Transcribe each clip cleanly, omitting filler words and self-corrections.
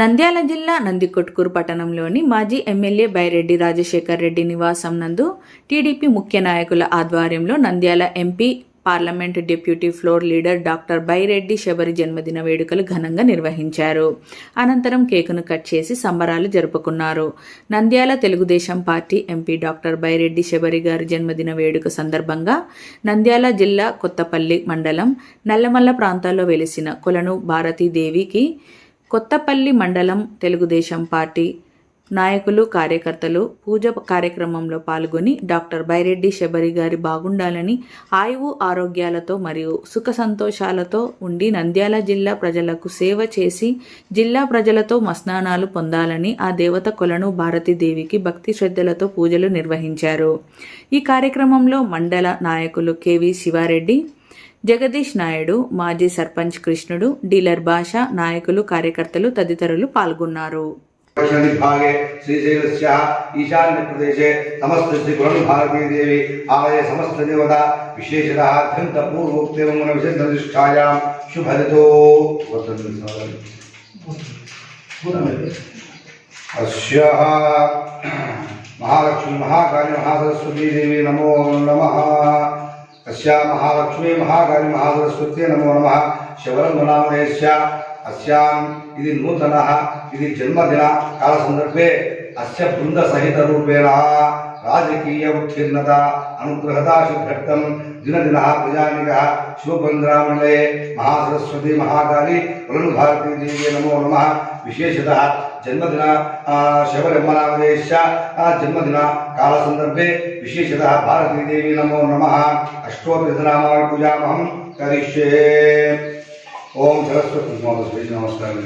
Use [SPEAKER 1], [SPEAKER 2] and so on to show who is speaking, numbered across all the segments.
[SPEAKER 1] నంద్యాల జిల్లా నందికొట్కూరు పట్టణంలోని మాజీ ఎమ్మెల్యే బైరెడ్డి రాజశేఖర్ రెడ్డి నివాసం నందు టీడీపీ ముఖ్య నాయకుల ఆధ్వర్యంలో Nandyal MP parliament deputy floor leader doctor Byreddy Shabari జన్మదిన వేడుకలు ఘనంగా నిర్వహించారు. అనంతరం కేకును కట్ చేసి సంబరాలు జరుపుకున్నారు. Nandyal Telugu Desam party MP doctor Byreddy Shabari గారి జన్మదిన వేడుక సందర్భంగా నంద్యాల జిల్లా కొత్తపల్లి మండలం నల్లమల్ల ప్రాంతాల్లో వెలిసిన కొలను భారతీదేవికి కొత్తపల్లి మండలం తెలుగుదేశం పార్టీ నాయకులు కార్యకర్తలు పూజ కార్యక్రమంలో పాల్గొని డాక్టర్ బైరెడ్డి శబరి గారి బాగుండాలని, ఆయువు ఆరోగ్యాలతో మరియు సుఖ సంతోషాలతో ఉండి నంద్యాల జిల్లా ప్రజలకు సేవ చేసి జిల్లా ప్రజలతో మస్నానాలు పొందాలని ఆ దేవత కొలను భారతీదేవికి భక్తి శ్రద్ధలతో పూజలు నిర్వహించారు. ఈ కార్యక్రమంలో మండల నాయకులు కెవి శివారెడ్డి, జగదీష్ నాయుడు, మాజీ సర్పంచ్ కృష్ణుడు, డీలర్ భాష, నాయకులు కార్యకర్తలు తదితరులు పాల్గొన్నారు.
[SPEAKER 2] भागे श्रीशैलस्य ईशान्य प्रदेशे समस्त श्री कुलन भारती देवी आलय समस्त देवता विशेषतः अत्यंत पूर्वोक्तेवं विशेषनिष्ठायां शुभरितो अस्याः महालक्ष्मी महाकाली महासरस्वती देवी नमो नमः। अस्या महालक्ष्मी महाकाली महासरस्वती नमो नमः। शबरमनामयस्य अस्याम् इति नूतनः इति जन्मदिन काल संदर्भे अस्य बृंद सहित रूपेण राजकीय उत्तीर्णता अनुग्रहता शुद्धर्थं दिनदिनः प्रजानिकः शिवबन्द्रामण्डले महासरस्वती महाकाली कुलन भारती देवी नमो नमः। विशेषतः जन्मदिन शबरमनामयस्य जन्मदिन काल संदर्भे विशेषतः भारती देवी नमो नमः। अष्टोत्तरनामावळि पूजामहं करिष्ये। ओम सरस्वती नमस्कार।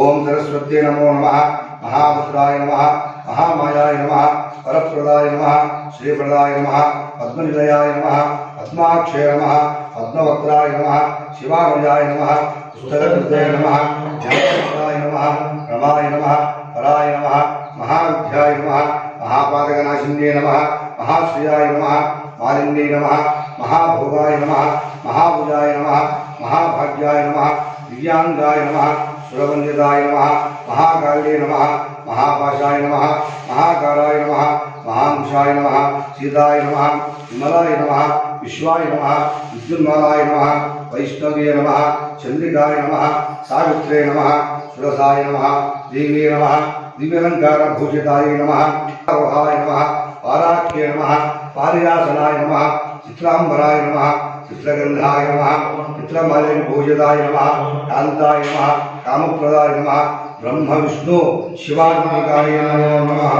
[SPEAKER 2] ओम सरस्वती नमो नमः। महापुत्राय नमः। महामायाय नमः। परप्रदाय नमः। श्रीप्रदाय नमः। पद्मनिलयाय नमः। पद्माक्षय नमः। पद्मवक्त्राय नमः। शिवानुजाय नमः। पुस्तककृताय नमः। ज्ञानपुत्राय नमः। रमाय नमः। पराय नमः। महाविद्याय नमः। महापातकनाशिन्ये नमः। महाश्रियाय नमः। मालिन्ये नमः। महाभोगाय नमः। महाभुजाय नमः। महाभाग्याय नमः। दिव्यांगाय नमः। सुरवंदिताय नमः। महाकाल्ये नमः। महापाशाय नमः। महाकालाय नमः। महांशाय नमः। सीताय नमः। विमलाय नमः। विश्वाय नमः। विद्युन्मालाय नमः। वैष्णवे नमः। चंद्रिकाय नमः। सावित्रे नमः। सुरसाय नमः। देवी नमः। दिव्यलंकार भूषिताय नमः। रोहाय नमः। पाराख्ये नमः। पारियासनाय नमः। चित्रांबराय नमः। चित्रगंधाय नमः। चित्रमालिनी भोजदाय नमः। कांताय नमः। कामप्रदाय नमः। ब्रह्म विष्णु शिवात्मिकाय नमो नमः।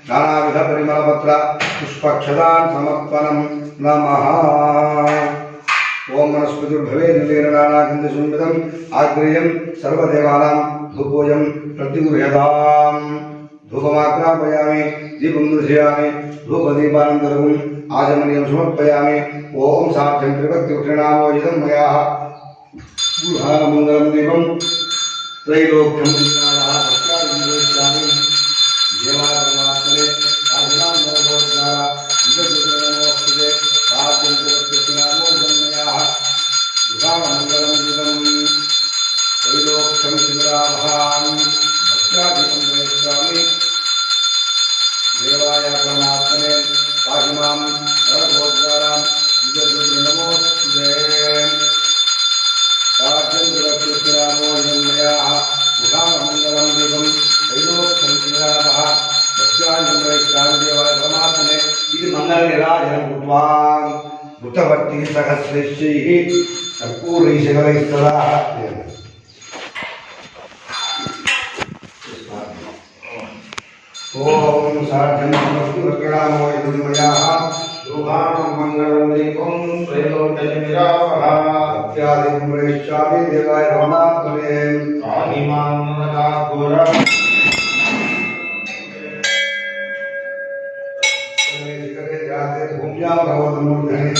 [SPEAKER 2] नानाविध परिमलपत्र पुष्पक्षदान समर्पणं नमः। ओम वनस्पतिर्भवेद् नानागन्धसंयुतं आग्रेयं सर्वदेवानां धूपोऽयं प्रतिगृह्यताम्। धूपमाग्रापयामि। दीपं दर्शयामि। धूपदीपानन्तरम् आचमनीयं समर्पयामि। ओम साध्यं त्रिभक्तिवृक्षणामोजितं मया गृहामङ्गलं दीपं त्रैलोक्यं विज्ञानः भक्त्यादिन्द्रोष्यामि। देवात्मने साधनां नमोद्गार विजयनमोस्तुते साध्यं त्रिभक्तिवृक्षणामोजितं मया गृहामङ्गलं दीपं त्रैलोक्यं विज्ञानः भक्त्यादिन्द्रोष्यामि। देवाय परमात्मने पाहिमां नरकोद्गारां विजयनमोस्तुते साध्यं त्रिभक्तिवृक्षणामोजितं मया गृहामङ्गलं दीपं त्रैलोक्यं विज्ञानः भक्त्यादिन्द्रोष्यामि। देवाय परमात्मने इति मङ्गलनिराजनं कृत्वा भूतभट्टी सहस्रैश्चैः कर्पूरैः शिखरैः सदा ओम साध्यं त्रिभक्तिवृक्षणामोजितं मया गृहामङ्गलं दीपं त्रैलोक्यनिरावः भक्त्यादिन्द्रोष्यामि। देवाय परमात्मने पाहिमां नरकाघोरं शिखरे जाते भूम्यां भगवन्मूर्धने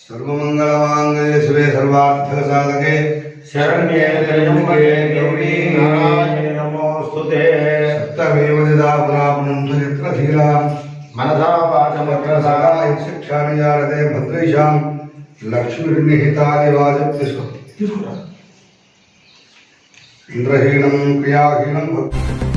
[SPEAKER 2] सर्वमंगलमांगल्ये शिवे सर्वार्थसाधके
[SPEAKER 3] शरण्ये त्र्यंबके गौरी नारायणी नमोस्तुते।
[SPEAKER 2] सप्तमेव यदा पुराणं चरित्रशीला
[SPEAKER 3] मनसा वाचमग्रसा
[SPEAKER 2] शिक्षानिजारते भद्रेशां लक्ष्मीर्निहितानि वाजप्तिषु इंद्रहीनं क्रियाहीनं भक्ति